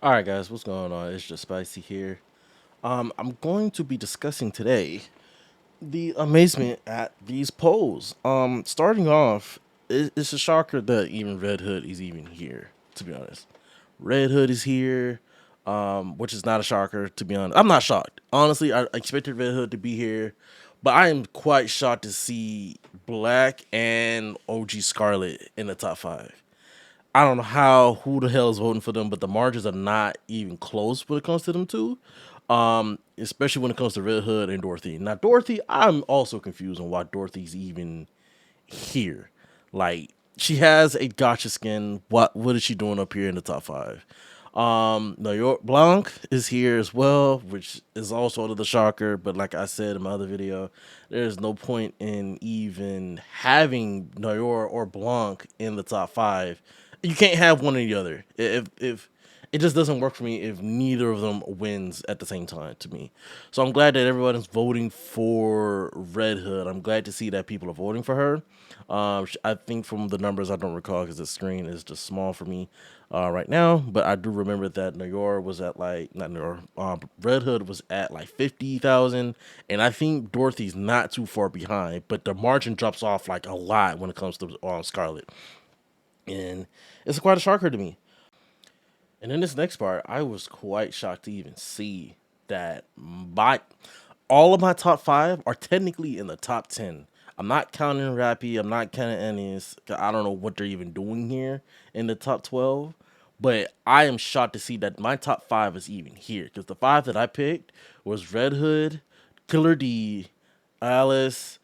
All right, guys, what's going on? It's just Spicy here. I'm going to be discussing today the amazement at these polls. Starting off, it's a shocker that even Red Hood is even here. To be honest, Red Hood is here, which is not a shocker. To be honest, I'm not shocked. Honestly, I expected Red Hood to be here, but I am quite shocked to see Black and OG Scarlet in the top five. I don't know who the hell is voting for them, but the margins are not even close when it comes to them two. Especially when it comes to Red Hood and Dorothy. Now Dorothy, I'm also confused on why Dorothy's even here. Like she has a gotcha skin. What is she doing up here in the top five? New York Blanc is here as well, which is also another shocker. But like I said in my other video, there's no point in even having New York or Blanc in the top five. You can't have one or the other. If it just doesn't work for me if neither of them wins at the same time to me. So I'm glad that everyone is voting for Red Hood. I'm glad to see that people are voting for her. I think from the numbers, I don't recall because the screen is just small for me right now, but I do remember that New York was at like not New York. Red Hood was at like 50,000, and I think Dorothy's not too far behind, but the margin drops off like a lot when it comes to Scarlet, and it's quite a shocker to me. And in this next part, I was quite shocked to even see that all of my top five are technically in the top 10. I'm not counting Rappy. I'm not counting Ennis. I don't know what they're even doing here in the top 12. But I am shocked to see that my top five is even here. Because the five that I picked was Red Hood, Killer D, Alice,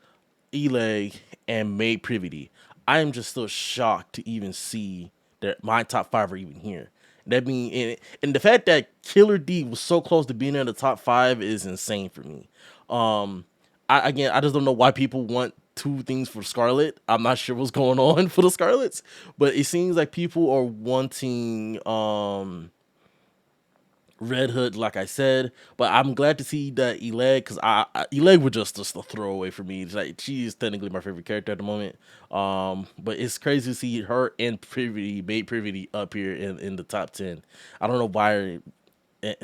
Eleg, and May Privity. I am just still shocked to even see that my top five are even here. That mean and the fact that Killer D was so close to being in the top five is insane for me. I just don't know why people want two things for Scarlet. I'm not sure what's going on for the Scarlets, but it seems like people are wanting Red Hood, like I said, but I'm glad to see that Eleg, because Eleg was just a throwaway for me. It's like she is technically my favorite character at the moment. But it's crazy to see her and Privity, Mate Privity, up here in the top 10. I don't know why. I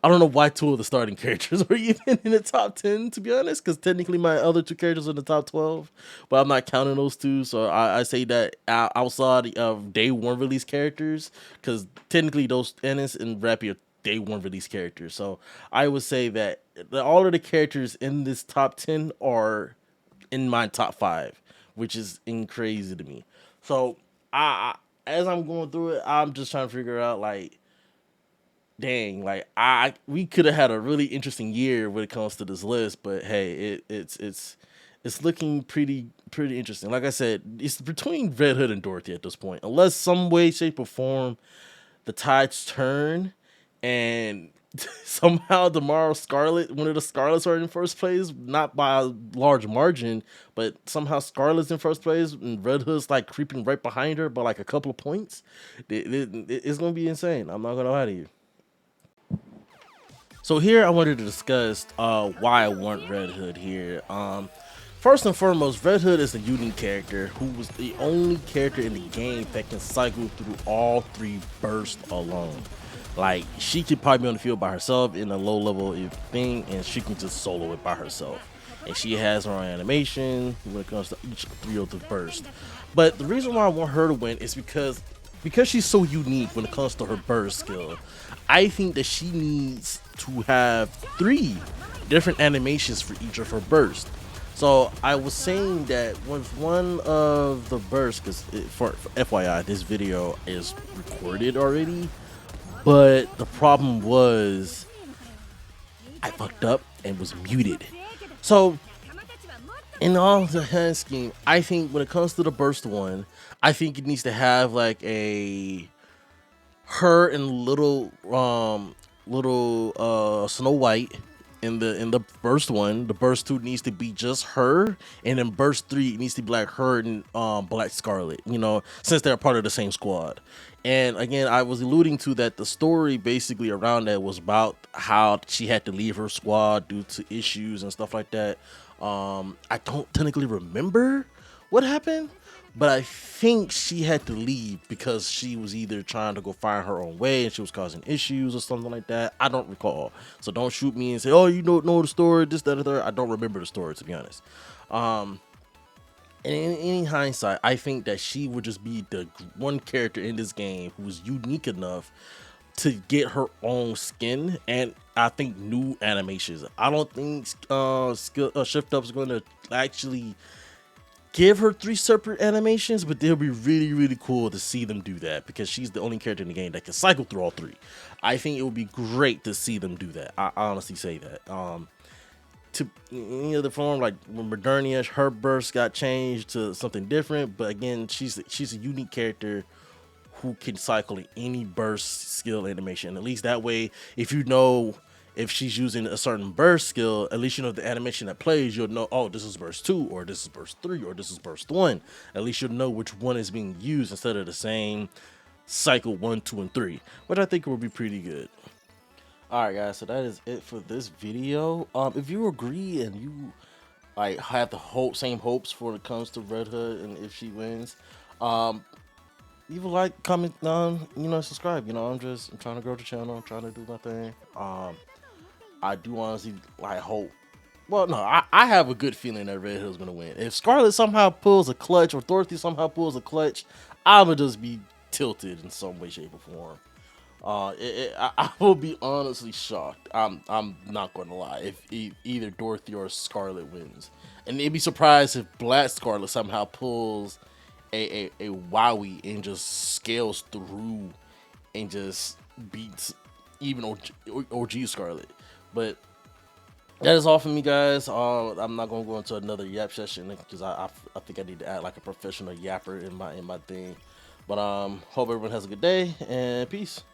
don't know why two of the starting characters are even in the top 10, to be honest, because technically my other two characters are in the top 12, but I'm not counting those two. So I say that outside of day one release characters, because technically those Ennis and Rappy are day one release characters. So I would say that all of the characters in this top 10 are in my top five, which is crazy to me. So as I'm going through it, I'm just trying to figure out like dang, like we could have had a really interesting year when it comes to this list, but hey, it's looking pretty interesting. Like I said, it's between Red Hood and Dorothy at this point, unless some way, shape, or form the tides turn and somehow tomorrow Scarlet, one of the Scarlets are in first place, not by a large margin, but somehow Scarlet's in first place and Red Hood's like creeping right behind her by like a couple of points. It's gonna be insane. I'm not gonna lie to you. So here I wanted to discuss why I want Red Hood here. First and foremost, Red Hood is a unique character who was the only character in the game that can cycle through all three bursts alone. Like she could probably be on the field by herself in a low level thing, and she can just solo it by herself. And she has her own animation when it comes to each three of the bursts. But the reason why I want her to win is because she's so unique when it comes to her burst skill. I think that she needs to have three different animations for each of her bursts. So I was saying that with one of the bursts, because for FYI, this video is recorded already, but the problem was I fucked up and was muted. So in all the hand scheme, I think when it comes to the burst one, I think it needs to have like a her and little Snow White in the burst one. The burst two needs to be just her, and then burst three it needs to be like her and Black Scarlet, you know, since they're part of the same squad. And again, I was alluding to that the story basically around that was about how she had to leave her squad due to issues and stuff like that. I don't technically remember what happened, But I think she had to leave because she was either trying to go find her own way and she was causing issues or something like that. I don't recall. So don't shoot me and say, oh, you don't know the story, this, that, or third. I don't remember the story, to be honest. And in any hindsight, I think that she would just be the one character in this game who was unique enough to get her own skin and I think new animations. I don't think Shift Up is going to actually give her 3 separate animations, but they'll be really, really cool to see them do that because she's the only character in the game that can cycle through all 3. I think it would be great to see them do that. I honestly say that. To any other form, like when Modernia, her burst got changed to something different, but again, she's a unique character who can cycle in any burst skill animation. At least that way, if you know if she's using a certain burst skill, at least you know the animation that plays, you'll know, oh, this is burst 2, or this is burst 3, or this is burst 1. At least you'll know which one is being used instead of the same cycle 1, 2, and 3, which I think will be pretty good. All right, guys, so that is it for this video. If you agree and you like have the same hopes for when it comes to Red Hood and if she wins, leave a like, comment, subscribe. I'm trying to grow the channel. I'm trying to do my thing. I do honestly like hope. Well, no, I have a good feeling that Red Hood's gonna win. If Scarlet somehow pulls a clutch or Dorothy somehow pulls a clutch, I'ma just be tilted in some way, shape, or form. I will be honestly shocked. I'm not gonna lie. If either Dorothy or Scarlet wins, and they'd be surprised if Black Scarlet somehow pulls a Wowie and just scales through and just beats even OG Scarlet. But that is all for me, guys. I'm not gonna go into another yap session because I think I need to act like a professional yapper in my thing. But hope everyone has a good day and peace.